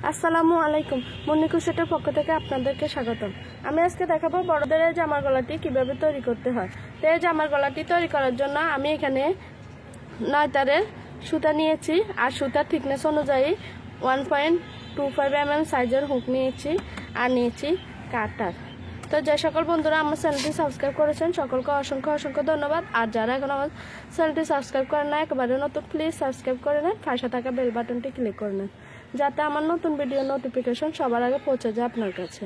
আসসালামু আলাইকুম। মুন্নি কুশিটের পক্ষ থেকে আপনাদেরকে স্বাগতম। আমি আজকে দেখাবো বড়দের এই জামার গলাটি কিভাবে তৈরি করতে হয়। তো এই জামার গলাটি তৈরি করার জন্য আমি এখানে 9 তারের সুতা নিয়েছি আর সুতার থিকনেস অনুযায়ী 1.25 mm সাইজের হুক নিয়েছি আর নিয়েছি কাটার। তো যে সকল বন্ধুরা আমার চ্যানেলটি সাবস্ক্রাইব করেছেন সকলকে অসংখ্য অসংখ্য ধন্যবাদ। আর যারা এখন আমার চ্যানেলটি সাবস্ক্রাইব করেন না একেবারে নতুন, প্লিজ সাবস্ক্রাইব করে নেন, পাশে থাকা বেল বাটনটি ক্লিক করে নেন যাতে আমার নতুন ভিডিও নোটিফিকেশন সবার আগে পৌঁছে যায় আপনার কাছে।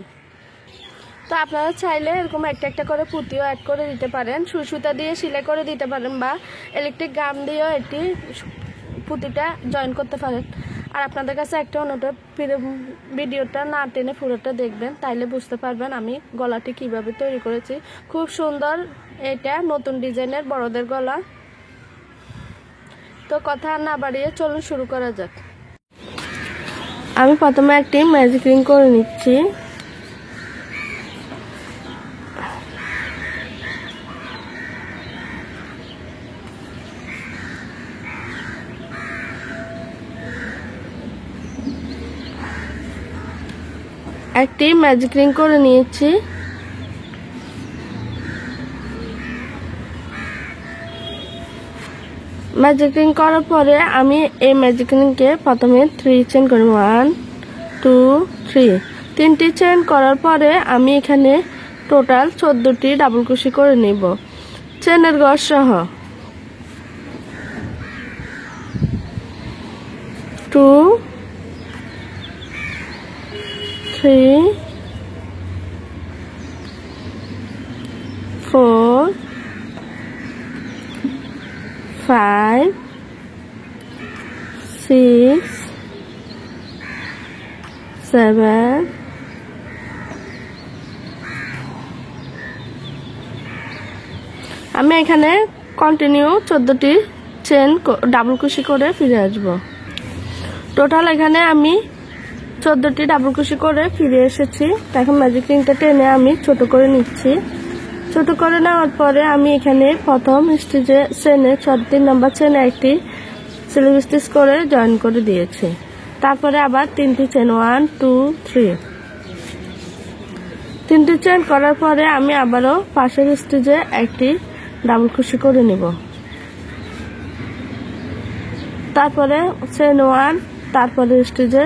তো আপনারা চাইলে এরকম একটা একটা করে পুঁতিও অ্যাড করে দিতে পারেন, সুই সুতা দিয়ে সেলাই করে দিতে পারেন বা ইলেকট্রিক গাম দিয়েও এটি পুঁতিটা জয়েন করতে পারেন। আর আপনাদের কাছে একটা অনুরোধ, ভিডিওটা না টেনে পুরোটা দেখবেন, তাইলে বুঝতে পারবেন আমি গলাটি কিভাবে তৈরি করেছি। খুব সুন্দর, এটা নতুন ডিজাইনের বড়দের গলা। তো কথা না বাড়িয়ে চলুন শুরু করা যাক। আমি প্রথমে একটি ম্যাজিক রিং করে নিচ্ছি। একটি ম্যাজিক রিং করে নিয়েছি। ম্যাজিক রিং করার পরে আমি এই ম্যাজিক রিংকে প্রথমে 3 চেন করি, 1 2 3 তিনটি চেন করার পরে আমি এখানে টোটাল 14টি ডাবল কুশি করে নিব চেনের গজ সহ। 2 3 4 5 6 7 আমি এখানে কন্টিনিউ 14টি চেন ডাবল কুশি করে ফিরে আসব। টোটাল এখানে আমি 14টি ডাবল কুশি করে ফিরে এসেছি। এখন ম্যাজিক রিংটা টেনে আমি ছোট করে নিচ্ছি। ছোট করে নেওয়ার পরে আমি এখানে প্রথম স্টিচে চেনে 3 নাম্বার চেনে একটি স্লিপ স্টিচ করে জয়েন করে দিয়েছি। তারপরে আবার 3টি চেন 1 2 3 3টি চেন করার পরে আমি আবারও পাশের স্টিচে একটি ডাবল কুশি করে নিব। তারপরে চেন 1, তারপরে স্টিচে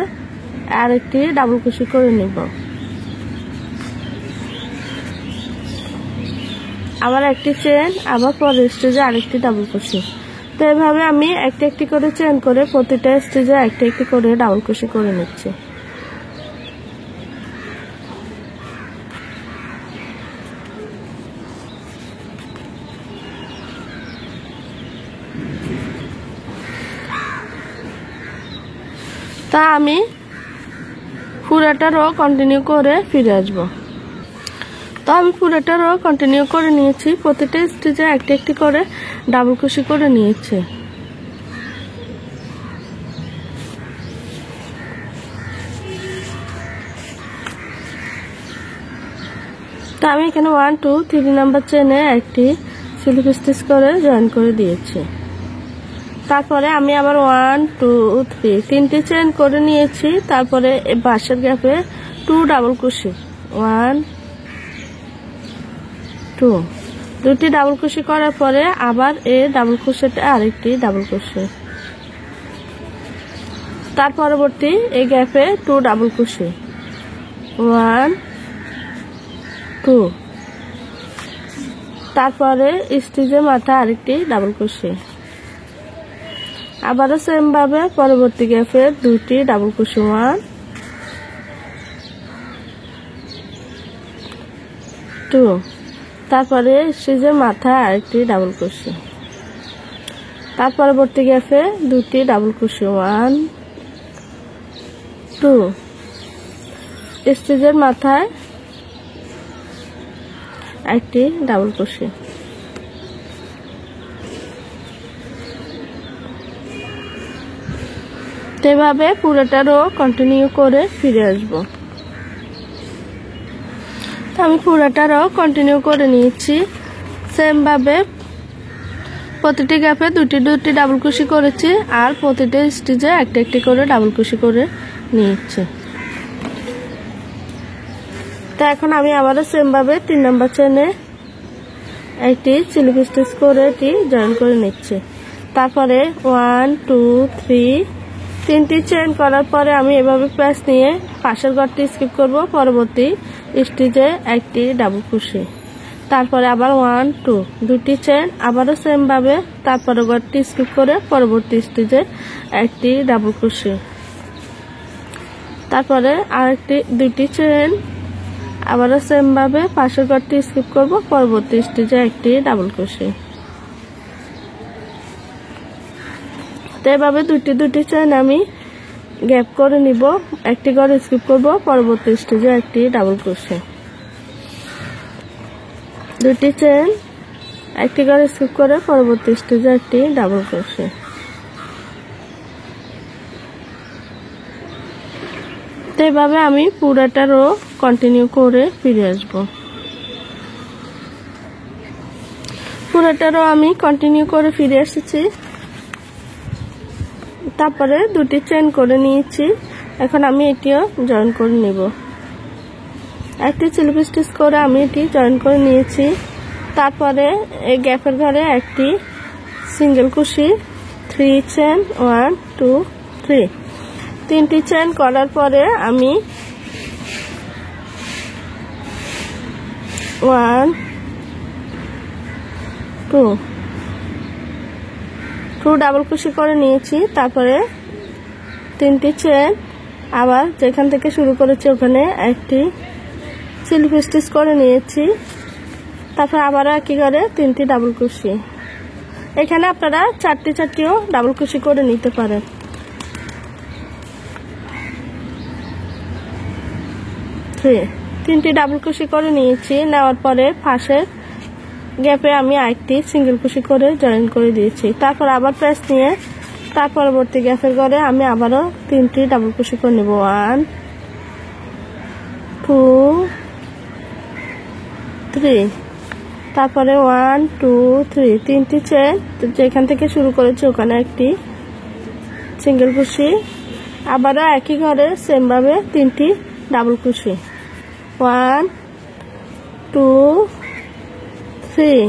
আরেকটি ডাবল কুশি করে নিব। আবার একটি চেন, আবার পরের স্টিচে আরেকটি ডাবল কুশি। তো এভাবে আমি একটি একটি করে চেন করে প্রতিটা স্টিচে একটি একটি করে ডাবল কুশি করে নিচ্ছি। তা আমি পুরোটা রো কন্টিনিউ করে ফিরে আসবো। তো আমি পুরোটা রো কন্টিনিউ করে নিয়েছি, প্রতিটা স্টিচে একটি একটি করে ডাবল কুশি করে নিয়েছি। তো আমি এখানে 1 2 3 নাম্বার চেনে একটি স্লিপ স্টিচ করে জয়েন করে দিয়েছি। তারপরে আমি আবার 1 2 3 তিনটি চেন করে নিয়েছি। তারপরে বাঁশের গ্যাপে 2 ডাবল কুশি, 1 2 দুটি ডাবল কুশি করার পরে আবার এই ডাবল কুশিতে আরেকটি ডাবল কুশি, তার পরবর্তী এই গ্যাপে 2 ডাবল কুশি, 1 2 তারপরে স্টিচের মাথা আরেকটি ডাবল কুশি, আবারও সেম ভাবে পরবর্তী গ্যাপে 2টি ডাবল কুশি, 1 2 তারপরে স্টিচের মাথা আরেকটি ডাবল কুশি, তার পরবর্তী গ্যাপে 2টি ডাবল কুশি, 1 2 স্টিচের মাথায় একটি ডাবল কুশি। এভাবে পুরোটা রো কন্টিনিউ করে ফিরে আসব। আমি পুরোটা রো কন্টিনিউ করে নিয়েছি। সেম ভাবে প্রতিটি গ্যাপে দুটি দুটি ডাবল কুশি করেছি আর প্রতিটি স্টিচে একটা একটি করে ডাবল কুশি করে নিয়েছি। তো এখন আমি আবারও সেম ভাবে 3 নাম্বার চেনে একটি স্লিপ স্টিচ করে এটি জয়েন করে নিচ্ছি। তারপরে 1 2 3 তিনটি চেন করার পরে আমি এভাবে প্রেস নিয়ে পাশের ঘরটি স্কিপ করব, পরবর্তী স্টিচে একটি ডাবল ক্রোশে, তারপরে আবার 1 2 দুটি চেন, আবারও সেম ভাবে তারপরে ঘরটি স্কিপ করে পরবর্তী স্টিচে একটি ডাবল ক্রোশে, তারপরে আরেকটি দুটি চেন, আবারও সেম ভাবে পাশের ঘরটি স্কিপ করব, পরবর্তী স্টিচে একটি ডাবল ক্রোশে। তো এভাবে দুটি চেন আমি গ্যাপ করে নিব, একটি ঘর স্কিপ করব, পরবর্তী স্টিচে একটি ডাবল ক্রোশে, দুটি চেন, একটি ঘর স্কিপ করে পরবর্তী স্টিচে একটি ডাবল ক্রোশে। তো এভাবে আমি পুরোটা রো কন্টিনিউ করে ফিরে আসব। পুরোটা রো আমি কন্টিনিউ করে ফিরে এসেছি, তারপরে দুটি চেন করে নিয়েছি। এখন আমি এটিও জয়েন করে নিব, একটি স্লিপ স্টিচ করে আমি এটি জয়েন করে নিয়েছি। তারপরে এই গ্যাপের ঘরে একটি সিঙ্গেল কুশি, 3 চেন 1 2 3 তিনটি চেন করার পরে আমি 1 2 ডাবল কুশি করে নিয়েছি। তারপরে তিনটি চেন, আবার যেখান থেকে শুরু করেছি ওখানে একটি স্লিপ স্টিচ করে নিয়েছি। তারপর আবারও একই ঘরে তিনটি ডাবল কুশি, এখানে আপনারা চারটিও ডাবল কুশি করে নিতে পারেন। তিনটি ডাবল কুশি করে নিয়েছি, নেওয়ার পরে পাশের গ্যাপে আমি আরেকটি সিঙ্গেল কুশি করে জয়েন করে দিয়েছি। তারপর আবার প্রেস নিয়ে তার পরবর্তী গ্যাপের ঘরে আমি আবারও তিনটি ডাবল কুশি করে নেব, 1 2 3, তারপরে 1 2 3 তিনটি চেন, যেখান থেকে শুরু করেছি ওখানে একটি সিঙ্গেল কুশি, আবারও একই ঘরে সেম ভাবে তিনটি ডাবল কুশি, 1 2 3,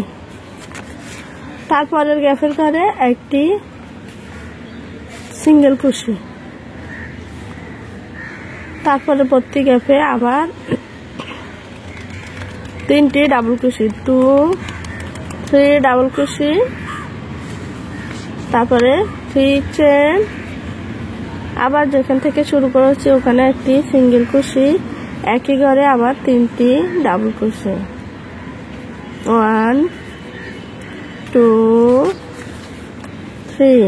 তারপরের গ্যাপের ঘরে একটি সিঙ্গেল কুশি, তারপরে প্রতি গ্যাপে আবার তিনটি ডাবল কুশি, 2 3 ডাবল কুশি, তারপরে 3 চেন, আবার যেখান থেকে শুরু করেছি ওখানে একটি সিঙ্গেল কুশি, একই ঘরে আবার তিনটি ডাবল কুশি, 1 2 3,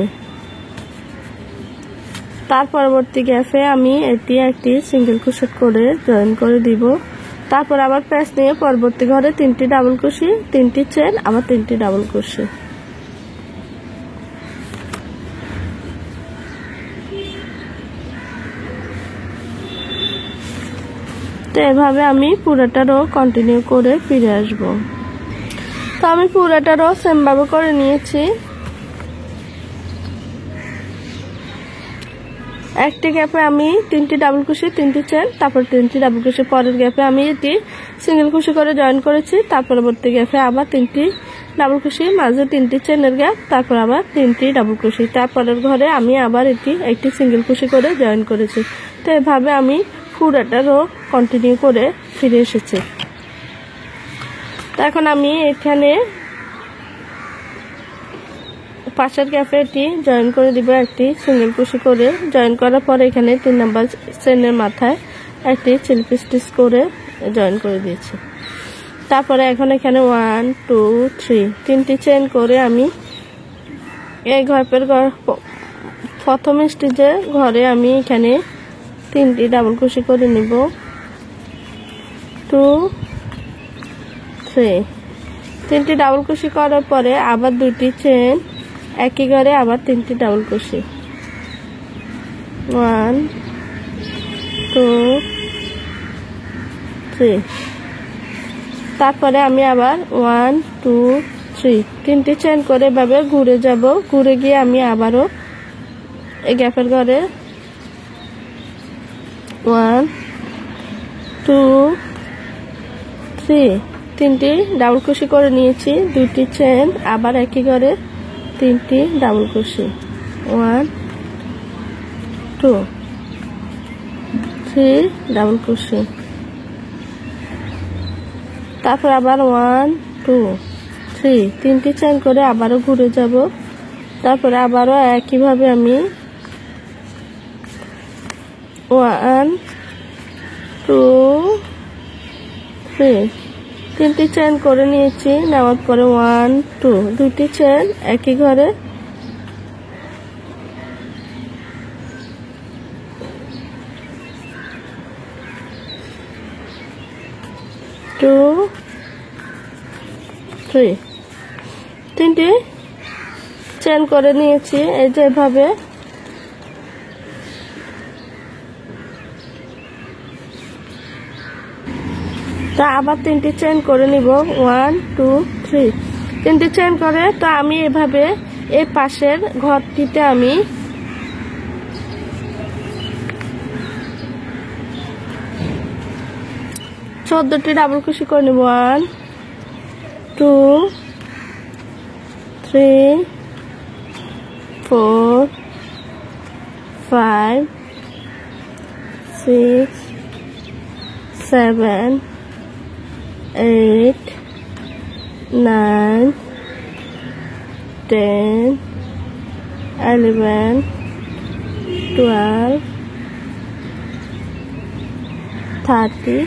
তার পরবর্তী গ্যাপে আমি এটি একটি সিঙ্গেল ক্রোশেট করে জয়েন করে দিব। তারপর আবার প্রেস নিয়ে পরবর্তী ঘরে তিনটি ডাবল ক্রোশি, তিনটি চেন, আবার তিনটি ডাবল ক্রোশি। তো এভাবে আমি পুরোটা রো কন্টিনিউ করে ফিরে আসব। তো আমি পুরোটা রো সেম ভাবে করে নিয়েছি। একটি গ্যাপে আমি তিনটি ডাবল কুশি, তিনটি চেন, তারপর তিনটি ডাবল কুশি, পরের গ্যাপে আমি এটি সিঙ্গেল কুশি করে জয়েন করেছি। তার পরবর্তী গ্যাপে আবার তিনটি ডাবল কুশি, মাঝে তিনটি চেনের গ্যাপ, তারপর আবার তিনটি ডাবল কুশি, তারপরের ঘরে আমি আবার এটি একটি সিঙ্গেল কুশি করে জয়েন করেছি। তো এভাবে আমি পুরোটা রো কন্টিনিউ করে ফিরে এসেছি। তো এখন আমি এখানে পাশের গ্যাপে এটি জয়েন করে দিব, একটি সিঙ্গেল কুশি করে জয়েন করার পরে এখানে 3 নাম্বার চেনের মাথায় একটি স্লিপ স্টিচ করে জয়েন করে দিয়েছি। তারপরে এখন এখানে 1 2 3 তিনটি চেন করে আমি এই গ্যাপের প্রথম স্টিচের ঘরে আমি এখানে তিনটি ডাবল কুশি করে নিব, 2 3 তিনটি ডাবল কুশি করার পরে আবার দুটি চেন, একই ঘরে আবার তিনটি ডাবল কুশি, 1 2 3, তারপরে আমি আবার 1 2 3 তিনটি চেন করে এভাবে ঘুরে যাব। ঘুরে গিয়ে আমি আবারও এই গ্যাপের ঘরে 1 2 3 তিনটি ডাবল কুশি করে নিয়েছি, দুটি চেন, আবার একই ঘরে তিনটি ডাবল কুশি, 1 2 3 ডাবল কুশি, তারপর আবার 1 2 3 তিনটি চেন করে আবারও ঘুরে যাব। তারপরে আবারও একইভাবে আমি 1 2 3 তিনটি চেন করে নিয়েছি, নেওয়ার পরে 1 2 দুটি চেন একই ঘরে, 2 3 তিনটি চেন করে নিয়েছি, এই যে এভাবে। তো আবার তিনটি চেন করে নিব, 1 2 3 তিনটি চেন করে। তো আমি এভাবে এই পাশের ঘরটিতে আমি 14টি ডাবল কুশি করে নিব, 1 2 3 4 5 6 7 8 9 10 11 12 30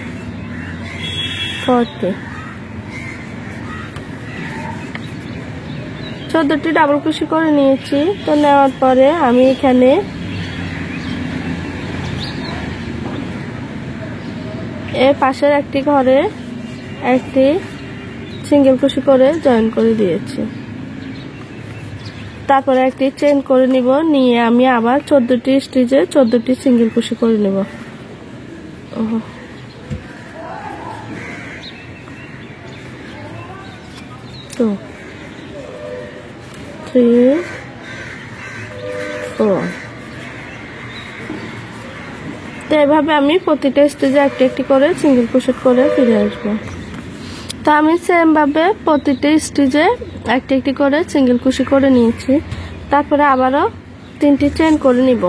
40 14টি ডাবল কুশি করে নিয়েছি। তো নেওয়ার পরে আমি এখানে এর পাশের একটি ঘরে একটি সিঙ্গেল কুশি করে জয়েন করে দিয়েছি। তারপরে একটি চেন করে নিব, নিয়ে আমি আবার 14টি স্টিচে 14টি সিঙ্গেল কুশি করে নিব। 2 3 4 তো এভাবে আমি প্রতিটা স্টেজে একটি একটি করে সিঙ্গেল ক্রোশেট করে ফিরে আসবো। তো আমি সেম ভাবে প্রতিটা স্টেজে একটি একটি করে সিঙ্গেল কুশি করে নিয়েছি। তারপরে আবারও 3টি চেন করে নিব,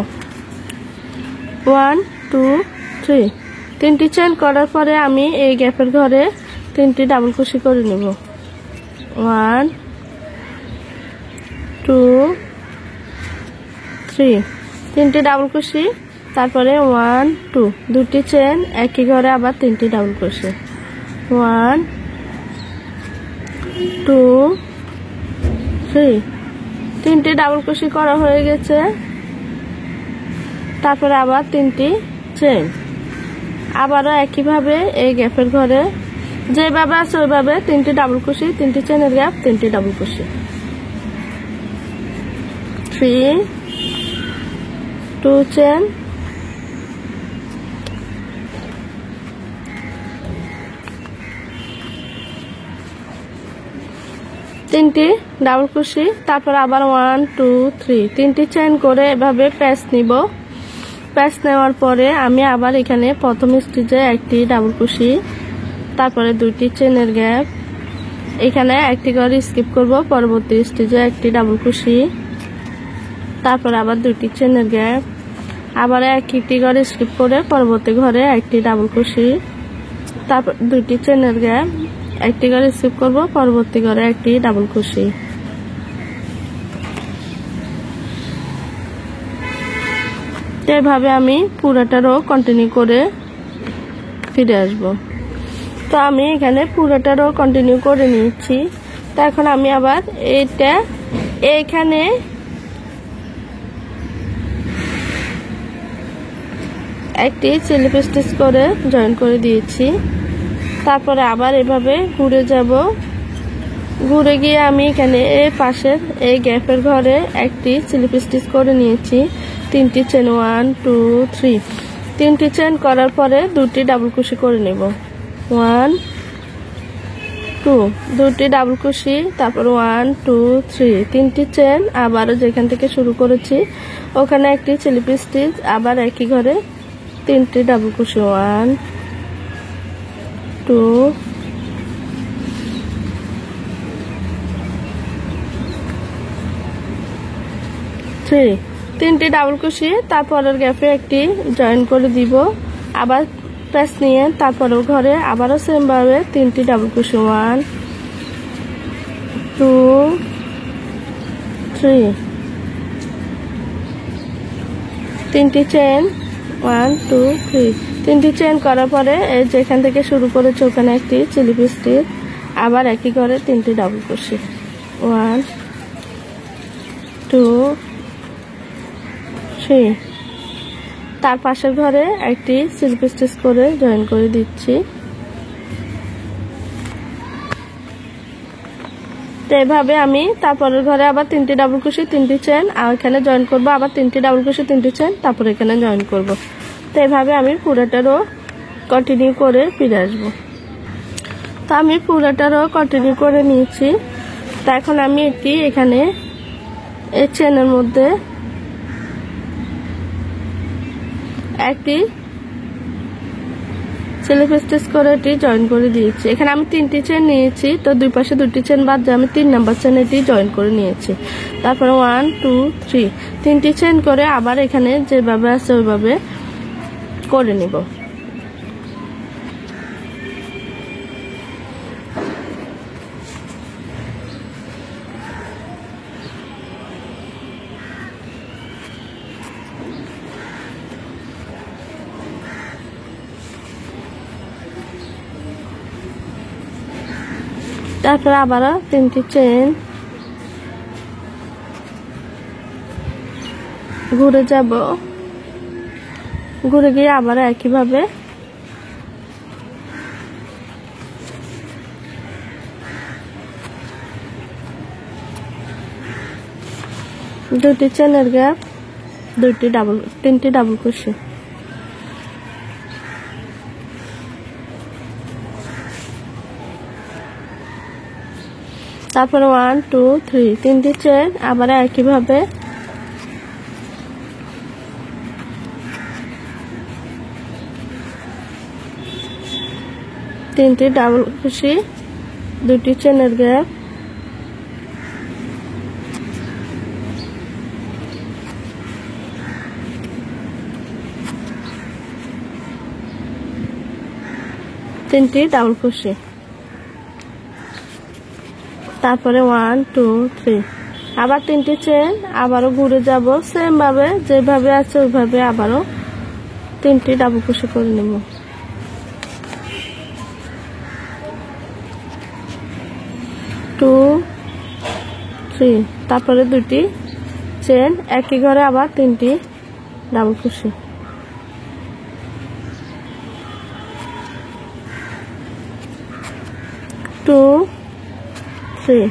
1 2 3 3টি চেন করার পরে আমি এই গ্যাপের ঘরে 3টি ডাবল কুশি করে নিব, 1 2 3 3টি ডাবল কুশি, তারপরে 1 2 দুটি চেন একই ঘরে আবার 3টি ডাবল কুশি, 1 2 3 3টি ডাবল কুশি করা হয়ে গেছে। তারপরে আবার 3টি চেন, আবারও একইভাবে এই গ্যাপের ঘরে যেভাবে আছে ওইভাবে 3টি ডাবল কুশি, 3টি চেনের গ্যাপ, 3টি ডাবল কুশি, 3 2 চেন, তিনটি ডাবল কুশি, তারপর আবার 1 2 3 3টি চেন করে এভাবে প্যাচ নিব। প্যাচ নেওয়ার পরে আমি আবার এখানে প্রথম স্টিচে একটি ডাবল কুশি, তারপরে 2টি চেনের গ্যাপ, এখানে একটি করে স্কিপ করব, পরবর্তী স্টিচে একটি ডাবল কুশি, তারপর আবার 2টি চেনের গ্যাপ, আবার একটি করে স্কিপ করে পরবর্তী ঘরে একটি ডাবল কুশি, তারপর 2টি চেনের গ্যাপ, একটি করে স্কিপ করব, পরবর্তী ঘরে একটি ডাবল কুশি। এভাবে আমি পুরোটা রো কন্টিনিউ করে ফিরে আসব। তো আমি এখানে পুরোটা রো কন্টিনিউ করে নিয়েছি। তো এখন আমি আবার এইটা এইখানে একটি স্লিপ স্টিচ করে জয়েন করে দিয়েছি। তারপরে আবার এভাবে ঘুরে যাব, ঘুরে গিয়ে আমি এখানে এই পাশের এই গ্যাপের ঘরে একটি স্লিপ স্টিচ করে নিয়েছি, 3টি চেন, 1 2 3 3টি চেন করার পরে 2টি ডাবল কুশি করে নেব, 1 2 2টি ডাবল কুশি, তারপর 1 2 3 3টি চেন, আবারও যেখান থেকে শুরু করেছি ওখানে একটি স্লিপ স্টিচ, আবার একই ঘরে 3টি ডাবল কুশি 1 2 3 3টি ডাবল কুশি তারপরের গ্যাপে একটি জয়েন করে দিব আবার প্রেস নিয়ে তারপরের ঘরে আবারও সেম ভাবে 3টি ডাবল কুশি 1 2 3 3টি চেন 1 2 3 3টি চেন করার পরে এই যেখান থেকে শুরু করেছে ওখানে একটি চিলি স্টিচ আবার একই ঘরে 3টি ডাবল কুশি 1 2 3 তার পাশের ঘরে একটি স্লিপ স্টিচ করে জয়েন করে দিচ্ছি। তো এভাবে আমি তারপরের ঘরে আবার 3টি ডাবল কুশি 3টি চেন আর এখানে জয়েন করব আবার 3টি ডাবল কুশি 3টি চেন তারপর এখানে জয়েন করব। তো এভাবে আমি পুরোটারও কন্টিনিউ করে ফিরে আসবো। তো আমি পুরোটারও কন্টিনিউ করে নিয়েছি। তো এখন আমি একটি এখানে এই চেনের মধ্যে একটি স্লিপ স্টিচ করে এটি জয়েন করে দিয়েছি। এখানে আমি 3টি চেন নিয়েছি, তো দুই পাশে 2টি চেন বাদ দিয়ে আমি 3 নাম্বার চেন এটি জয়েন করে নিয়েছি। তারপরে 1 2 3 3টি চেন করে আবার এখানে যেভাবে আছে ওইভাবে করে নিব। তারপর আবার 3টি চেন ঘুরে যাব, ঘুরে গিয়ে আবার একইভাবে দুটি চেনের গ্যাপ 3টি ডাবল কুশি। তারপরে 1 2 3 3টি চেন আবার একইভাবে তিনটি ডাবল কুশি 2টি চেনের গ্যাপ তিনটি ডাবল কুশি। তারপরে 1 2 3 আবার 3টি চেন আবারও ঘুরে যাব সেম ভাবে যেভাবে আছে ওইভাবে আবারও 3টি ডাবল কুশি করে নেব। টু 3 তারপরে 2টি চেন একই ঘরে আবার 3টি ডাবল কুশি। 2 3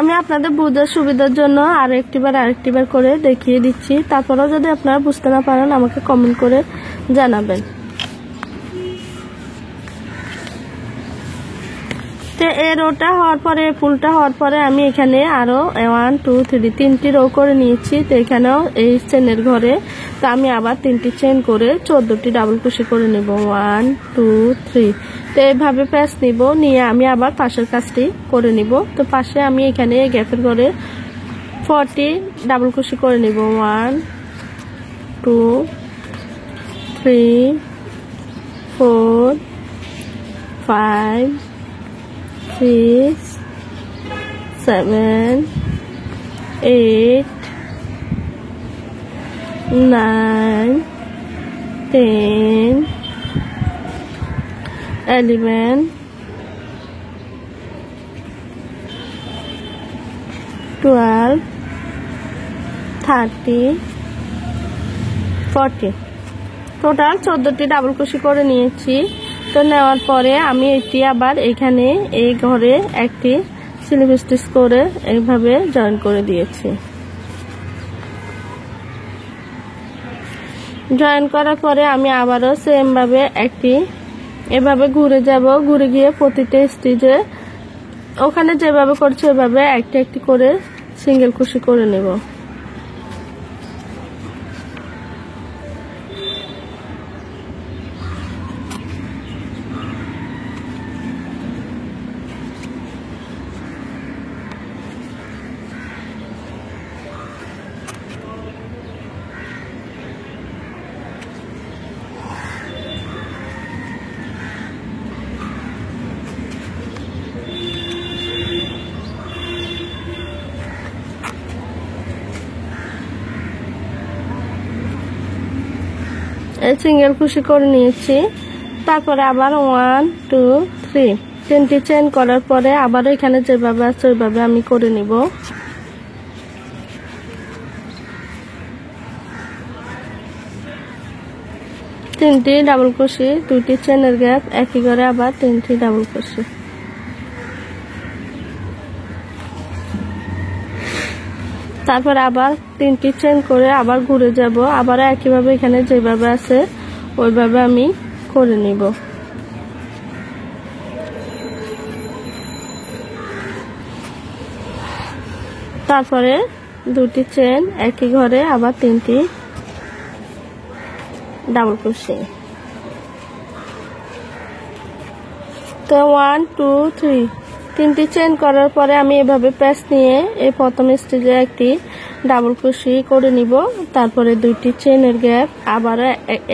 আমি আপনাদের বোঝার সুবিধার জন্য আরেকটিবার করে দেখিয়ে দিচ্ছি। তারপরেও যদি আপনারা বুঝতে না পারেন আমাকে কমেন্ট করে জানাবেন। তো এই রোটা হওয়ার পরে ফুলটা হওয়ার পরে আমি এখানে আরো 1 2 3 3টি রো করে নিয়েছি। তো এখানেও এই চেনের ঘরে তো আমি আবার 3টি চেন করে 14টি ডাবল কুশি করে নেব 1 2 3। তো এইভাবে প্যাচ নিব, নিয়ে আমি আবার পাশের কাজটি করে নিব। তো পাশে আমি এখানে গ্যাপের ঘরে 40 ডাবল কুশি করে নিব 1 2 3 4 5 6 7 8 9 10 11 12 13 14 টোটাল 14টি ডাবল কুশি করে নিয়েছি। তো নেওয়ার পরে আমি এটি আবার এখানে এই ঘরে একটি স্লিপ স্টিচ করে এইভাবে জয়েন করে দিয়েছি। জয়েন করার পরে আমি আবারও সেম ভাবে একটি এভাবে ঘুরে যাব, ঘুরে গিয়ে প্রতিটা স্টিচে ওখানে যেভাবে করছে ওইভাবে একটি একটি করে সিঙ্গেল কুশি করে নেব। এই সিঙ্গেল কুশি করে নিয়েছি। তারপরে আবার 1 2 3 তিনটি চেন করার পরে আবার এখানে যেভাবে আছে ওইভাবে আমি করে নিব। তিনটি ডাবল কুশি, দুইটি চেনের গ্যাপ, একই করে আবার তিনটি ডাবল কুশি। তারপর আবার তিনটি চেন করে আবার ঘুরে যাব, আবার একইভাবে এখানে যেভাবে আছে ওইভাবে আমি করে নিব। তারপরে দুটি চেন একই ঘরে আবার তিনটি ডাবল কুশি। তো 1 2 3 তিনটি চেন করার পরে আমি এভাবে প্রেস নিয়ে এই প্রথম স্টেজে একটি ডাবল কুশি করে নিব। তারপরে দুইটি চেনের গ্যাপ, আবার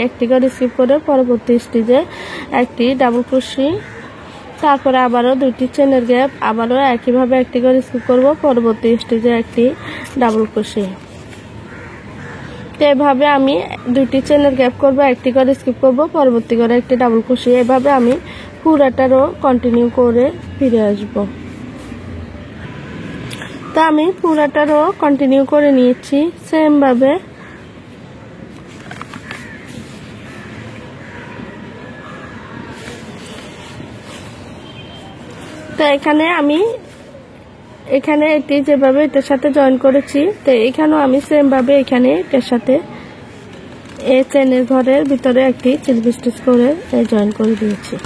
একটি করে স্কিপ করে পরবর্তী স্টেজে একটি ডাবল কুশি। তারপরে আবারও দুইটি চেনের গ্যাপ, আবারও একইভাবে একটি করে স্কিপ করব, পরবর্তী স্টেজে একটি ডাবল কুশি। তো এভাবে আমি দুইটি চেনের গ্যাপ করব, একটি করে স্কিপ করব, পরবর্তী করে একটি ডাবল কুশি। এভাবে আমি পুরাটারও কন্টিনিউ করে ফিরে আসব। তা আমি পুরাটারও কন্টিনিউ করে নিয়েছি সেম ভাবে। তো এখানে আমি এখানে এটি যেভাবে এটার সাথে জয়েন করেছি, তো এখানেও আমি সেম ভাবে এখানে এটার সাথে এই চেনের ঘরের ভিতরে একটি স্লিপ স্টিচ করে জয়েন করে দিয়েছি।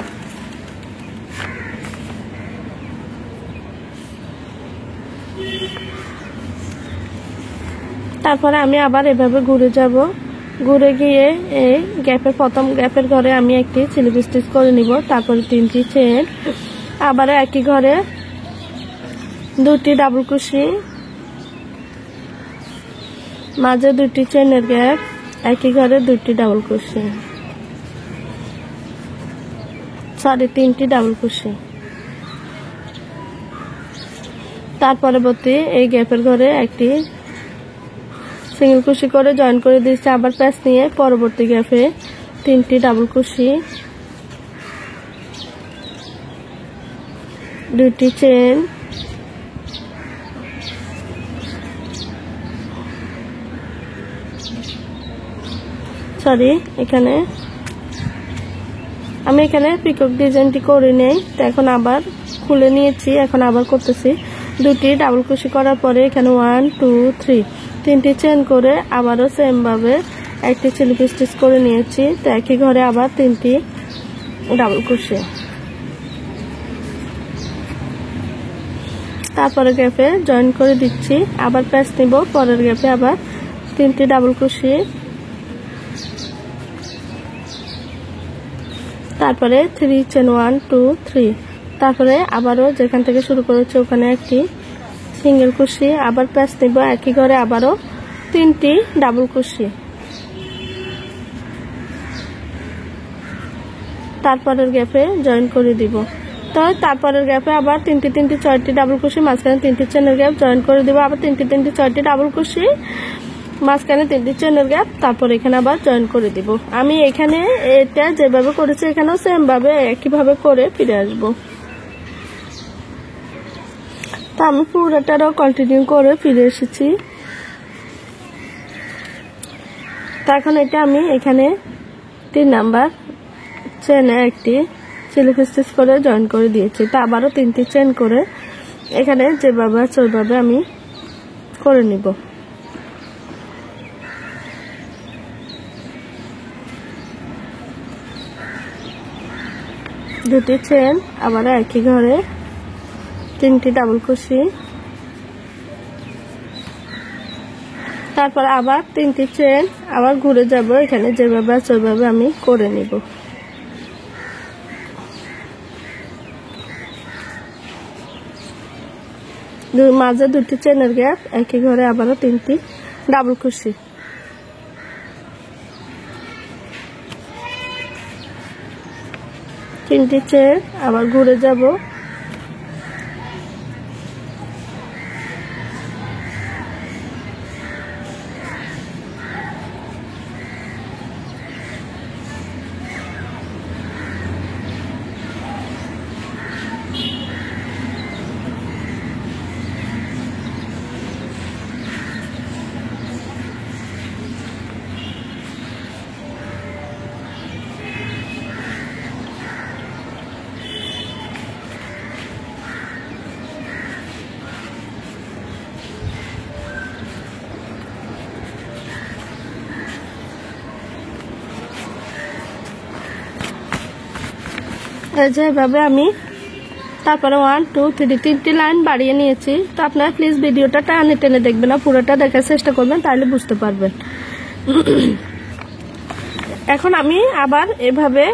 তারপরে আমি আবার এভাবে ঘুরে যাব, ঘুরে গিয়ে এই গ্যাপের প্রথম গ্যাপের ঘরে আমি একটি স্লিপ স্টিচ করে নিব। তারপরে তিনটি চেন, আবার একই ঘরে দুটি ডাবল কুশি, মাঝে দুটি চেনের গ্যাপ, একই ঘরে দুটি ডাবল কুশি, তিনটি ডাবল কুশি। তার পরবর্তী এই গ্যাপের ঘরে একটি সিঙ্গেল কুশি করে জয়েন করে দিয়েছি। আবার প্যাচ নিয়ে পরবর্তী গ্যাপে তিনটি ডাবল কুশি, দুটি চেন, এখানে আমি পিকক ডিজাইনটি করে নেই। তো এখন আবার খুলে নিয়েছি, এখন আবার করতেছি। দুটি ডাবল কুশি করার পরে এখানে 1 2 3 তিনটি চেন করে আবারও সেম ভাবে একটি স্লিপ স্টিচ করে নিয়েছি। তো একই ঘরে আবার তিনটি ডাবল কুশি। তারপরে গ্যাপে জয়েন করে দিচ্ছি, আবার প্যাচ নিব, পরের গ্যাপে আবার তিনটি ডাবল কুশি, তারপরে 3 চেন 1 2 3, তারপরে আবারও যেখান থেকে শুরু করেছি ওখানে একটি সিঙ্গেল কুশি, আবার প্যাচ নিব, একই ঘরে আবারও তিনটি ডাবল কুশি। তারপরের গ্যাপে জয়েন করে দিব। তো তারপরের গ্যাপে আবার তিনটি 6টি ডাবল কুশি, মাঝখানে তিনটি চেনের গ্যাপ, জয়েন করে দিব, আবার তিনটি 6টি ডাবল কুশি, মাঝখানে তিনটি চেনের গ্যাপ, তারপর এখানে আবার জয়েন করে দিব। আমি এখানে এটা যেভাবে করেছি এখানেও সেম ভাবে একইভাবে করে ফিরে আসব। তা আমি পুরোটারও কন্টিনিউ করে ফিরে এসেছি। তো এখন এটা আমি এখানে 3 নাম্বার চেনে একটি স্লিপ স্টিচ করে জয়েন করে দিয়েছি। তো আবারও তিনটি চেন করে এখানে যেভাবে আছে ওইভাবে আমি করে নিব। দুটি চেন, আবার একই ঘরে 3টি ডাবল কুশি, তারপর আবার 3টি চেন, আবার ঘুরে যাব। এখানে যেভাবে আছে ওইভাবে আমি করে নিব। মাঝে 2টি চেনের গ্যাপ, একই ঘরে আবারও 3টি ডাবল কুশি। তিনটি চেন, আবার ঘুরে যাব। যেভাবে আমি তারপরে 1 2 3 3টি লাইন বাড়িয়ে নিয়েছি। তো আপনারা প্লিজ ভিডিওটা টানে টেনে দেখবেন না, পুরোটা দেখার চেষ্টা করবেন, তাহলে বুঝতে পারবেন। এখন আমি আবার এভাবে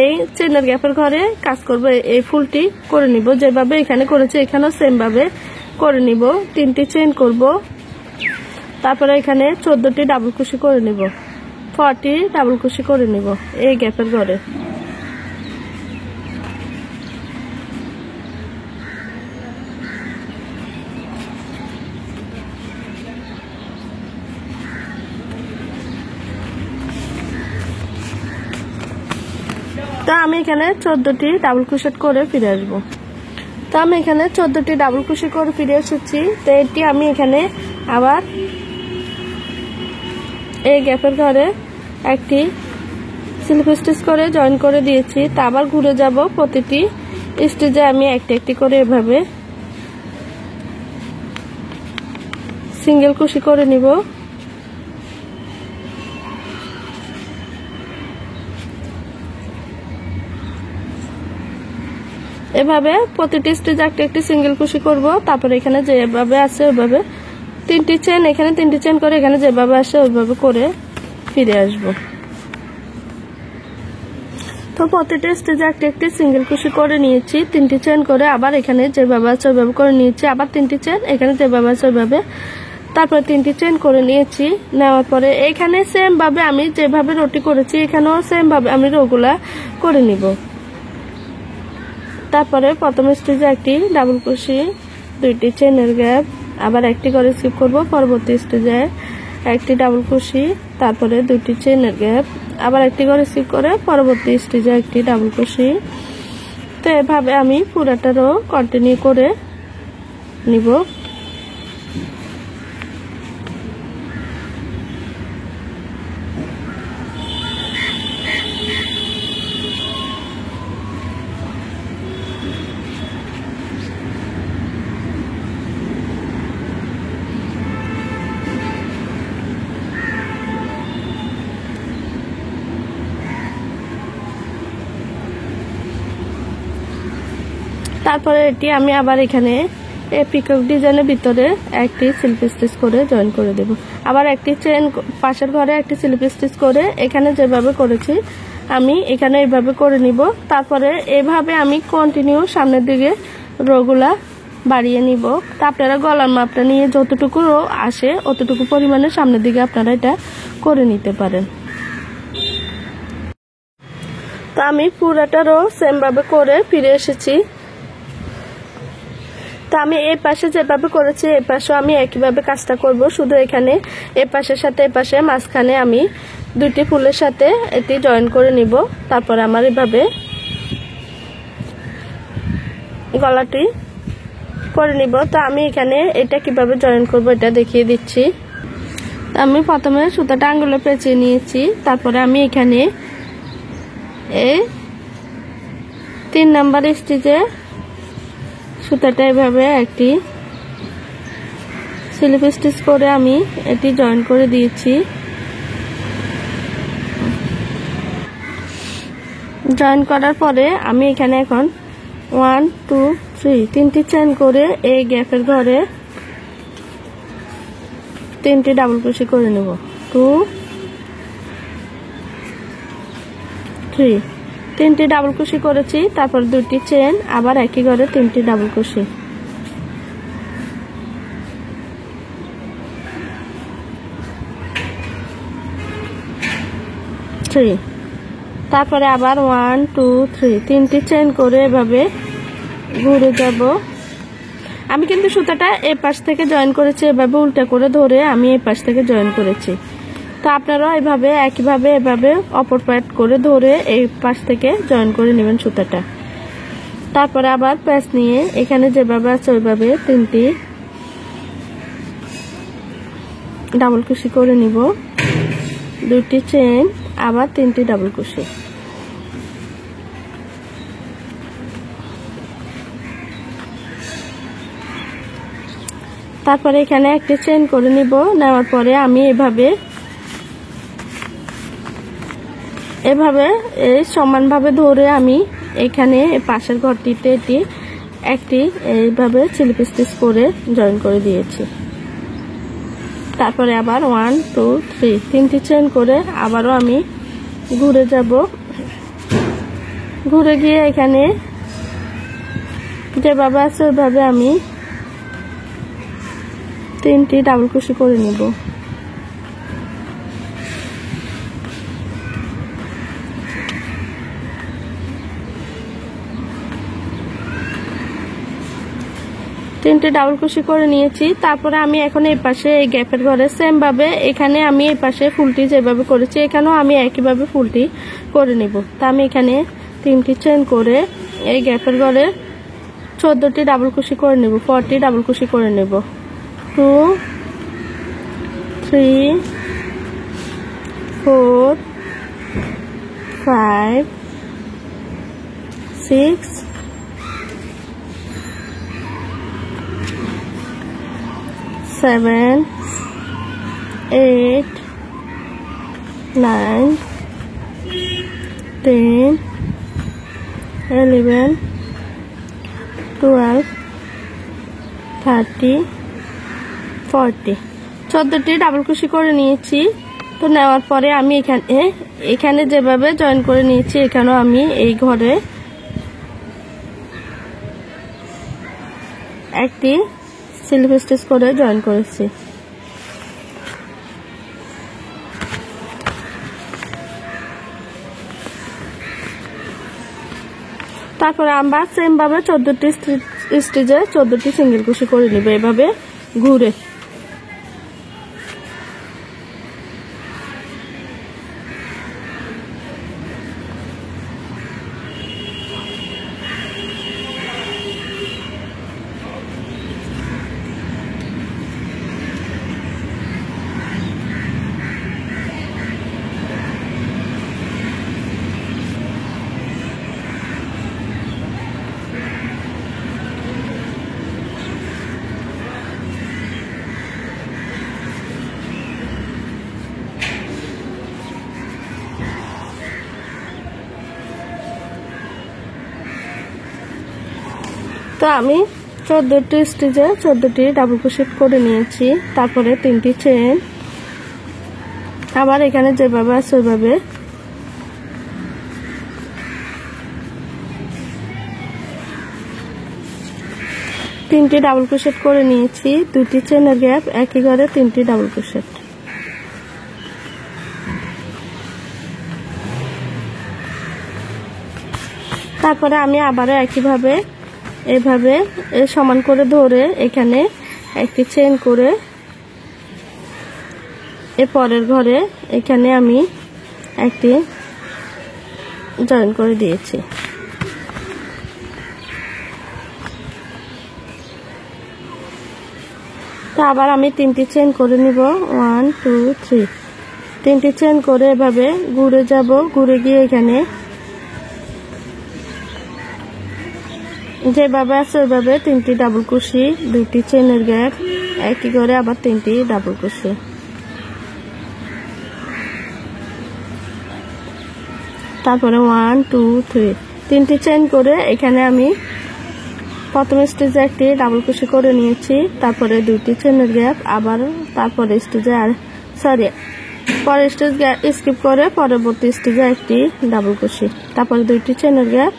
এই চেনের গ্যাপের ঘরে কাজ করব। এই ফুলটি করে নিব যেভাবে এখানে করেছি, এখানেও সেম ভাবে করে নিব। 3টি চেন করব, তারপরে এখানে 14টি ডাবল কুশি করে নিব, 40 ডাবল কুশি করে নিব এই গ্যাপের ঘরে। তো আমি এখানে 14টি ডাবল ক্রোশেট করে ফিরে আসব। তো আমি এখানে 14টি ডাবল ক্রোশেট করে ফিরে এসেছি। তো এটি আমি এখানে আবার এই গ্যাপের ঘরে একটি স্লিপ স্টিচ করে জয়েন করে দিয়েছি। তা আবার ঘুরে যাব, প্রতিটি স্টিচে আমি একটি একটি করে এভাবে সিঙ্গেল কুশি করে নিব। এভাবে প্রতিটি স্টিচে একটা একটি সিঙ্গেল কুশি করব। তারপরে এখানে যেভাবে আছে ওইভাবে 3টি চেন, এখানে 3টি চেন করে এখানে যেভাবে আসে ওইভাবে করে ফিরে আসব। তো প্রতিটি স্টিচে একটা একটি সিঙ্গেল কুশি করে নিয়েছি, 3টি চেন করে আবার এখানে যেভাবে আছে ওইভাবে করে নিয়েছি, আবার 3টি চেন, এখানে যেভাবে আছে ওইভাবে, তারপরে 3টি চেন করে নিয়েছি। নেওয়ার পরে এখানে সেম ভাবে আমি যেভাবে রুটি করেছি এখানেও সেম ভাবে আমি রোগুলা করে নিব। তারপরে প্রথম স্টিচে একটি ডাবল কুশি, 2টি চেনের গ্যাপ, আবার একটি করে স্কিপ করব। পরবর্তী স্টিচে একটি ডাবল কুশি, তারপরে 2টি চেনের গ্যাপ, আবার একটি করে স্কিপ করে পরবর্তী স্টিচে একটি ডাবল কুশি। তো এভাবে আমি পুরোটারও কন্টিনিউ করে নিব। তারপরে এটি আমি আবার এখানে এই পিকক ডিজাইনের ভিতরে একটি স্লিপ স্টিচ করে জয়েন করে দেব। আবার একটি চেন পাশের ঘরে একটি স্লিপ স্টিচ করে এখানে যেভাবে করেছি আমি এখানে এইভাবে করে নিব। তারপরে এভাবে আমি কন্টিনিউ সামনের দিকে রোগুলা বাড়িয়ে নিব। তা আপনারা গলার মাপটা নিয়ে যতটুকু রো আসে অতটুকু পরিমাণে সামনের দিকে আপনারা এটা করে নিতে পারেন। তো আমি পুরাটা রো সেম ভাবে করে ফিরে এসেছি। তো আমি এই পাশে যেভাবে করেছি এই পাশেও আমি একইভাবে কাজটা করব, শুধু এখানে এই পাশের সাথে এই পাশে মাঝখানে আমি 2টি ফুলের সাথে এটি জয়েন করে নিব। তারপর আমার এভাবে গলাটি করে নিব। তো আমি এখানে এটা কিভাবে জয়েন করব এটা দেখিয়ে দিচ্ছি। আমি প্রথমে সুতাটা আঙ্গুলে পেঁচিয়ে নিয়েছি, তারপরে আমি এখানে এই 3 নাম্বার স্টিচে সুতাটা এভাবে একটি স্লিপ স্টিচ করে আমি এটি জয়েন করে দিয়েছি। জয়েন করার পরে আমি এখানে এখন 1 2 3 তিনটি চেইন করে এই গ্যাপের ঘরে তিনটি ডাবল ক্রোশে করে নেব 2 3 তিনটি ডাবল ক্রোশে করেছি তারপর দুটি চেইন আবার একই ঘরে তিনটি ডাবল ক্রোশে 3 তারপরে আবার 1 2 3 তিনটি চেইন করে এভাবে ঘুরে যাব আমি কিন্তু সুতাটা এই পাশ থেকে জয়েন করেছি এভাবে উল্টা করে ধরে আমি এই পাশ থেকে জয়েন করেছি তো আপনারা এইভাবে একইভাবে এভাবে অপর পাশ করে ধরে এই পাশ থেকে জয়েন করে নেবেন সুতাটা তারপরে আবার প্যাচ নিয়ে এখানে যেভাবে আছে ওইভাবে তিনটি ডাবল ক্রোশে করে নিব দুটি চেইন আবার তিনটি ডাবল ক্রোশে তারপরে এখানে একটা চেইন করে নিব নেওয়ার পরে আমি এভাবে এই সমানভাবে ধরে আমি এখানে পাশের ঘরটিতে একটি এইভাবে স্লিপ স্টিচ করে জয়েন করে দিয়েছি তারপরে আবার 1 2 3 তিনটি চেইন করে আবারও আমি ঘুরে যাব ঘুরে গিয়ে এখানে যেভাবে আছে ওইভাবে আমি তিনটি ডাবল ক্রোশে করে নিব তিনটি ডাবল ক্রোশে করে নিয়েছি তারপরে আমি এখন এই পাশে এই গ্যাপের ঘরে সেম ভাবে এখানে আমি এই পাশে ফুলটি যেভাবে করেছি এখানেও আমি একইভাবে ফুলটি করে নিব তা আমি এখানে তিনটি চেইন করে এই গ্যাপের ঘরে 14টি ডাবল ক্রোশে করে নেব 40 ডাবল ক্রোশে করে নেব 2 3 4 5 6 7 8 9 10 11 12 13 40 14টি ডাবল ক্রোশে করে নিয়েছি তো নেওয়ার পরে আমি এখানে যেভাবে জয়েন করে নিয়েছি এখানেও আমি এই ঘরে একটি স্লিপ স্টিচ করে জয়েন করেছি তারপরে আমরা সেম ভাবে 14টি স্টিচে 14টি সিঙ্গেল ক্রোশে করে নিব এভাবে ঘুরে তো আমি 14টি স্টিচে 14টি ডাবল ক্রোশে করে নিয়েছি তারপরে তিনটি চেইন আবার এখানে যেভাবে আছে ওইভাবে তিনটি ডাবল ক্রোশে করে নিয়েছি দুটি চেইনের গ্যাপ একই ঘরে তিনটি ডাবল ক্রোশে তারপরে আমি আবারও একইভাবে এভাবে সমান করে ধরে এখানে একটি চেইন করে এর পরের ঘরে এখানে আমি একটি জয়েন করে দিয়েছি তো আবার আমি তিনটি চেইন করে নিব 1 2 3 তিনটি চেইন করে এভাবে ঘুরে যাব ঘুরে গিয়ে এখানে যেভাবে আছে ওইভাবে তিনটি ডাবল ক্রোশে দুটি চেইনের গ্যাপ একই করে আবার তিনটি ডাবল ক্রোশে তারপরে 1 2 3 তিনটি চেন করে এখানে আমি প্রথম স্টেজে একটি ডাবল ক্রোশে করে নিয়েছি, তারপরে দুটি চেনের গ্যাপ, আবার তারপরে স্টেজে পরের স্টেজ স্কিপ করে পরবর্তী স্টেজে একটি ডাবল ক্রোশে, তারপরে দুইটি চেনের গ্যাপ,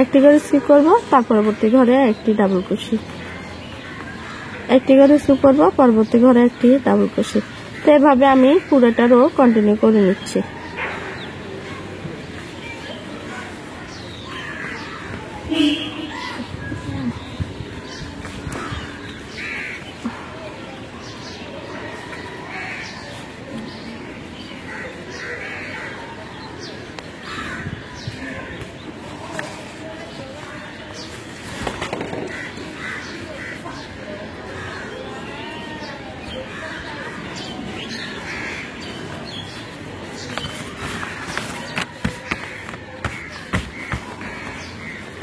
একটি করে স্কিপ করব, তার পরবর্তী ঘরে একটি ডাবল ক্রোশে, একটি করে স্কিপ করব, পরবর্তী ঘরে একটি ডাবল ক্রোশে। তো এভাবে আমি পুরোটা রো কন্টিনিউ করে নিচ্ছি।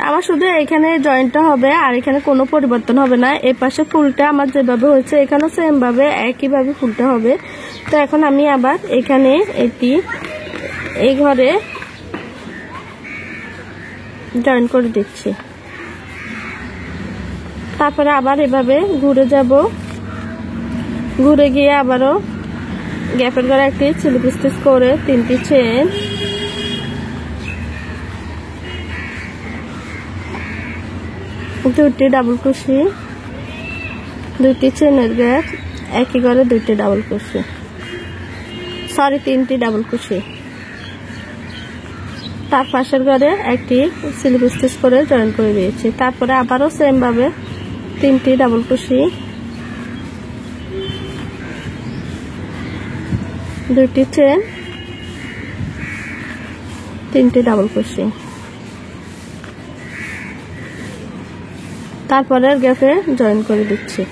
আমার শুধু এখানে জয়েন্টটা হবে, আর এখানে কোনো পরিবর্তন হবে না। এই পাশে ফুলটা আমার যেভাবে হয়েছে এখানেও সেম ভাবে একইভাবে ফুলটা হবে। তো এখন আমি আবার এখানে এই ঘরে জয়েন করে দিচ্ছি, তারপরে আবার এভাবে ঘুরে যাব, ঘুরে গিয়ে আবারও গ্যাপের ঘরে একটি স্লিপ স্টিচ করে তিনটি চেন, দুটি ডাবল ক্রোশে, দুটি চেনের গ্যাপ, একই ঘরে দুটি ডাবল ক্রোশে, তিনটি ডাবল ক্রোশে, তার পাশের ঘরে একটি স্লিপ স্টিচ করে জয়েন করে দিয়েছি। তারপরে আবারও সেম ভাবে তিনটি ডাবল ক্রোশে, দুটি চেন, তিনটি ডাবল ক্রোশে, তারপরে গ্যাপে জয়েন করে দিচ্ছি।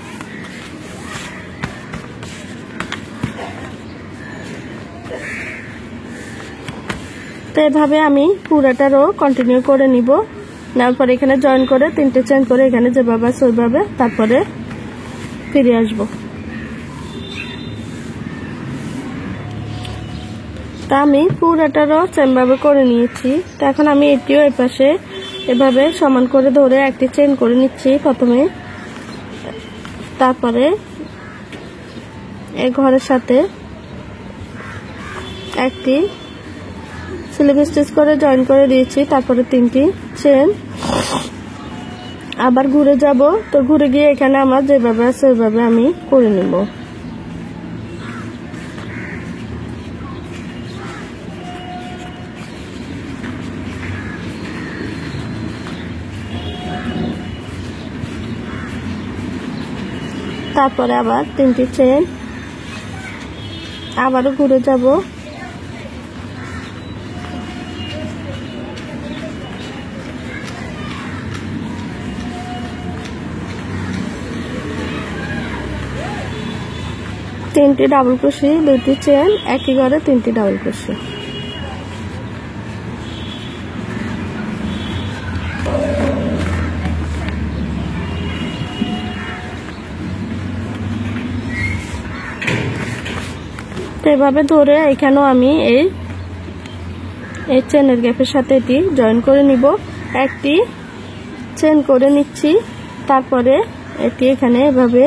তো এভাবে আমি পুরোটা রো কন্টিনিউ করে নিব। নেওয়ার পরে এখানে জয়েন করে তিনটে চেন করে এখানে যেভাবে আছে ওইভাবে তারপরে ফিরে আসব। তা আমি পুরোটা রো সেম ভাবে করে নিয়েছি। তো এখন আমি এটিও এই পাশে এভাবে সমান করে ধরে একটি চেন করে নিচ্ছি প্রথমে, তারপরে এই ঘরের সাথে একটি স্লিপ স্টিচ করে জয়েন করে দিয়েছি, তারপরে তিনটি চেন, আবার ঘুরে যাব। তো ঘুরে গিয়ে এখানে আমার যেভাবে আছে ওইভাবে আমি করে নিব। তারপরে আবার তিনটি চেন, আবারও ঘুরে যাব, তিনটি ডাবল ক্রোশে, দুটি চেন, একই ঘরে তিনটি ডাবল ক্রোশে। এভাবে ধরে এখানেও আমি এই চেনের গ্যাপের সাথে এটি জয়েন করে নিব। একটি চেন করে নিচ্ছি, তারপরে এটি এখানে এভাবে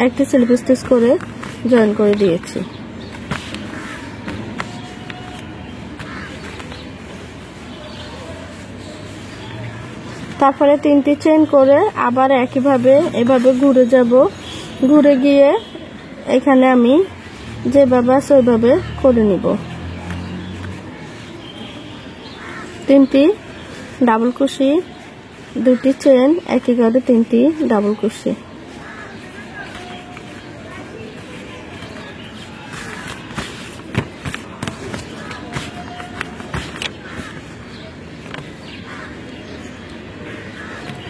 একটি স্লিপ স্টিচ করে জয়েন করে দিয়েছি। তারপরে তিনটি চেন করে আবার একইভাবে এভাবে ঘুরে যাব, ঘুরে গিয়ে এখানে আমি যেভাবে আছে ওইভাবে করে নিব। তিনটি ডাবল ক্রোশে, দুটি চেন, একই ঘরে তিনটি ডাবল ক্রোশে।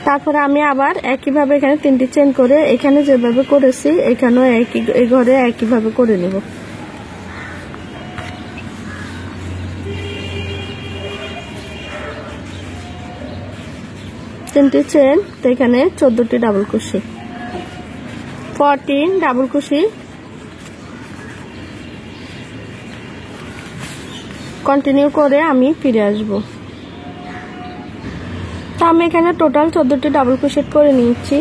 তারপরে আমি আবার একইভাবে এখানে তিনটি চেন করে এখানে যেভাবে করেছি এখানেও এই ঘরে একইভাবে করে নেব। তিনটি চেন, তো এখানে 14টি double crochet, 14 double crochet continue করে আমি ফিরে আসব। তো আমি এখানে টোটাল 14টি ডাবল ক্রোশেট করে নিয়েছি।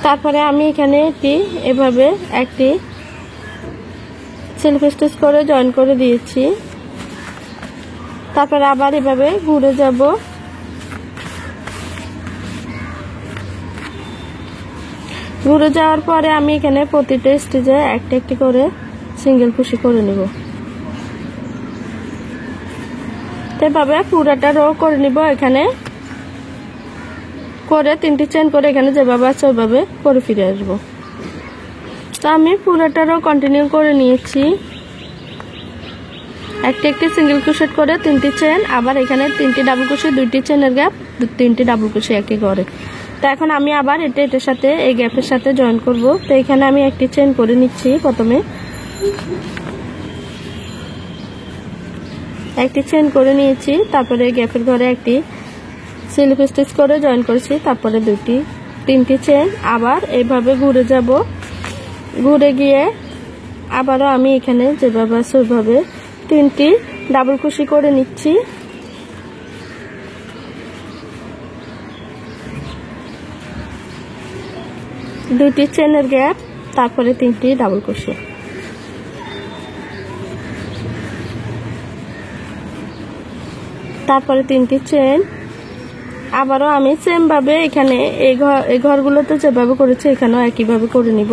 তারপরে আমি এখানে এভাবে একটি সেলফ স্টিচ করে জয়েন করে দিয়েছি। তারপরে আবার এভাবে ঘুরে যাব। ঘুরে যাওয়ার পরে আমি এখানে প্রতিটা স্টিচে একটা একটি করে সিঙ্গেল কুশি করে নেব। এভাবে পুরোটা রো করে নিব। এখানে করে 3টি চেন করে এখানে যেভাবে আছে ওইভাবে করে ফিরে আসব। তো আমি পুরোটা রো কন্টিনিউ করে নিয়েছি। একটি সিঙ্গেল ক্রোশেট করে 3টি চেন, আবার এখানে 3টি ডাবল ক্রোশেট, 2টি চেনের গ্যাপ, 3টি ডাবল ক্রোশেট একই করে। তো এখন আমি আবার এটার সাথে এই গ্যাপের সাথে জয়েন করব। তো এখানে আমি একটি চেন করে নিচ্ছি। প্রথমে একটি চেন করে নিয়েছি, তারপরে গ্যাপের ঘরে একটি সেলফ স্টিচ করে জয়েন করেছি, তারপরে 3টি চেন। আবার এইভাবে ঘুরে যাব। ঘুরে গিয়ে আবারও আমি এখানে যেভাবে আছে ওইভাবে 3টি ডাবল কুশি করে নিচ্ছি। দুটি চেনের গ্যাপ, তারপরে 3টি ডাবল কুশি। তারপরে 3টি চেন। আবারও আমি সেম ভাবে এখানে এই ঘরগুলোতে যেভাবে করেছি এখানেও একইভাবে করে নিব।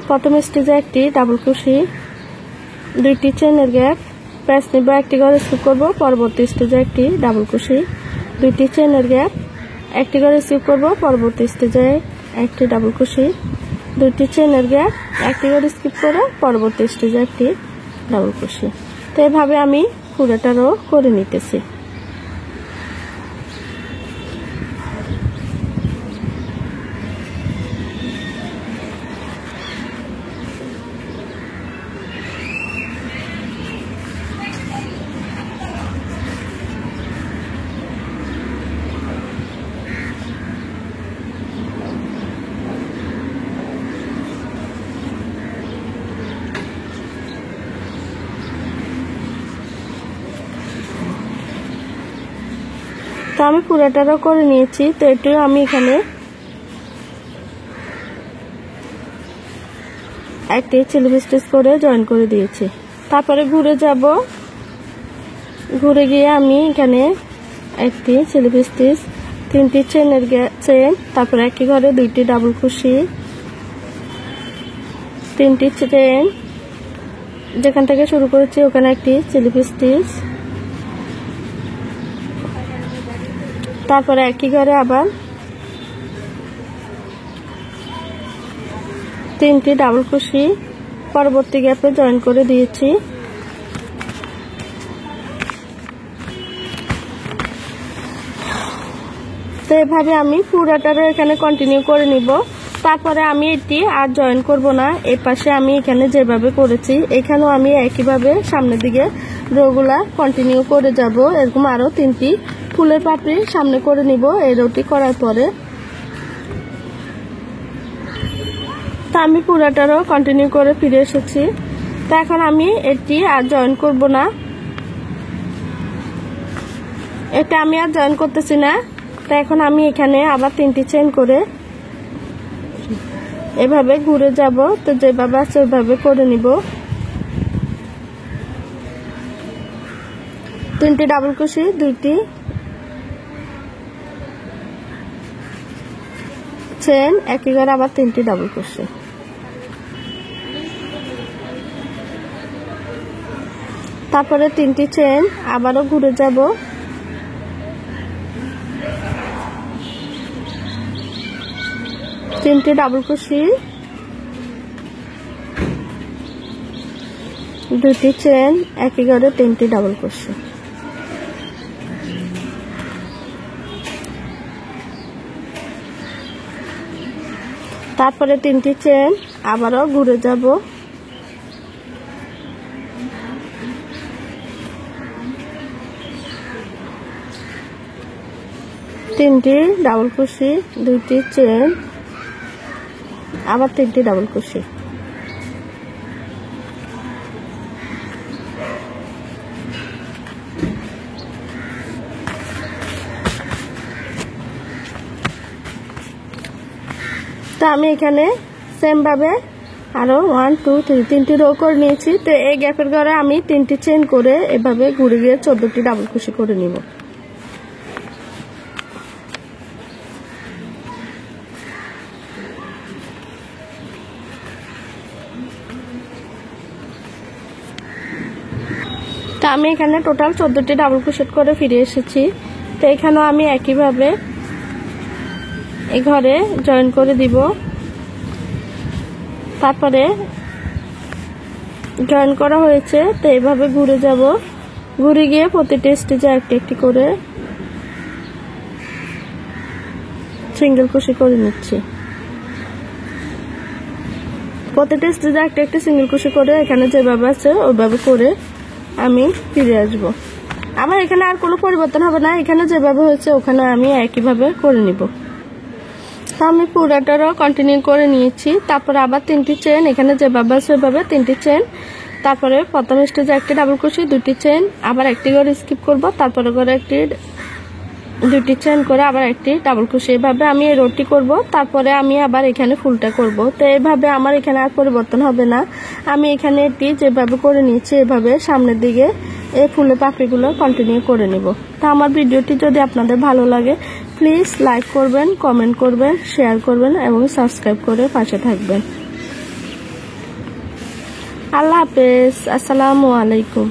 প্রথম স্টেজে একটি ডাবল কুশি, 2টি চেনের গ্যাপ, প্যাচ নিব, একটি ঘরে স্কিপ করব। পরবর্তী স্টেজে একটি ডাবল কুশি, 2টি চেনের গ্যাপ, একটি ঘরে স্কিপ করব। পরবর্তী স্টেজে একটি ডাবল কুশি, 2টি চেনের গ্যাপ, একটি ঘরে স্কিপ করে পরবর্তী স্টেজে একটি ডাবল কুশি। তো এভাবে আমি পুরোটা রো করে নিতেছি। তো আমি পুরোটারও করে নিয়েছি। তো এটিও আমি এখানে একটি সেলফ স্টিচ করে জয়েন করে দিয়েছি। তারপরে ঘুরে যাব। ঘুরে গিয়ে আমি এখানে একটি সেলফ স্টিচ, 3টি চেনের চেন, তারপরে একই ঘরে 2টি ডাবল কুশি, 3টি চেন, যেখান থেকে শুরু করেছি ওখানে একটি সেলফ স্টিচ, তারপরে একই ঘরে আবার 3টি ডাবল কুশি পরবর্তী গ্যাপে জয়েন করে দিয়েছি। তো এভাবে আমি পুরোটারও এখানে কন্টিনিউ করে নিব। তারপরে আমি এটি আর জয়েন করব না। এই পাশে আমি এখানে যেভাবে করেছি এখানেও আমি একইভাবে সামনের দিকে রোগুলা কন্টিনিউ করে যাব। এরকম আরো 3টি ফুলের পাপড়ি সামনে করে নিব। এই রোটি করার পরে তো আমি পুরোটারও কন্টিনিউ করে ফিরে এসেছি। তো এখন আমি এটি আর জয়েন করব না, এটা আমি আর জয়েন করতেছি না। তো এখন আমি এখানে আবার 3টি চেন করে এভাবে ঘুরে যাব। তো যেভাবে আছে ওইভাবে করে নিব। 3টি ডাবল কুশি, 2টি চেন, একই ঘরে আবার 3টি ডাবল কুশি। তারপরে 3টি চেন, আবারও ঘুরে যাব। 3টি ডাবল কুশি, 2টি চেন, একই ঘরে 3টি ডাবল কুশি। তারপরে 3টি চেন, আবারও ঘুরে যাব। 3টি ডাবল কুশি, 2টি চেন, আবার 3টি ডাবল কুশি। তো আমি এখানে সেম ভাবে আরো 1 2 3 তিনটি রো করে নিয়েছি। তো এই গ্যাপের ঘরে আমি 3টি চেইন করে এভাবে ঘুরে গিয়ে 14টি ডাবল ক্রোশে করে নিব। তো আমি এখানে টোটাল 14টি ডাবল ক্রোশেট করে ফিরে এসেছি। তো এখানেও আমি একইভাবে এই ঘরে জয়েন করে দিব। তারপরে জয়েন করা হয়েছে, তো এইভাবে ঘুরে যাব, ঘুরে গিয়ে প্রতিটি স্টিচে একটি একটি করে সিঙ্গেল ক্রোশে করে নিচ্ছি। প্রতিটি স্টিচে একটা একটা সিঙ্গেল ক্রোশে করে এখানে যেভাবে আছে ওইভাবে করে আমি ফিরে আসব। আমার এখানে আর কোনো পরিবর্তন হবে না, এখানে যেভাবে হয়েছে ওখানে আমি একইভাবে করে নিব। তো আমি পুরোটারও কন্টিনিউ করে নিয়েছি। তারপরে আবার 3টি চেন, এখানে যেভাবে আছে ওইভাবে 3টি চেন, তারপরে প্রথম স্টেজে একটি ডাবল ক্রোশে, 2টি চেন, আবার একটি করে স্কিপ করব, তারপরে করে একটি 2টি চেন করে আবার একটি ডাবল ক্রোশে, এভাবে আমি এই রোটি করব। তারপরে আমি আবার এখানে ফুলটা করব। তো এইভাবে আমার এখানে আর পরিবর্তন হবে না। আমি এখানে এটি যেভাবে করে নিয়েছি এভাবে সামনের দিকে এই ফুলের পাপড়িগুলো কন্টিনিউ করে নিব। তো আমার ভিডিওটি যদি আপনাদের ভালো লাগে প্লিজ লাইক করবেন, কমেন্ট করবেন, শেয়ার করবেন এবং সাবস্ক্রাইব করে পাশে থাকবেন। আল্লাহ হাফেজ, আসসালামু আলাইকুম।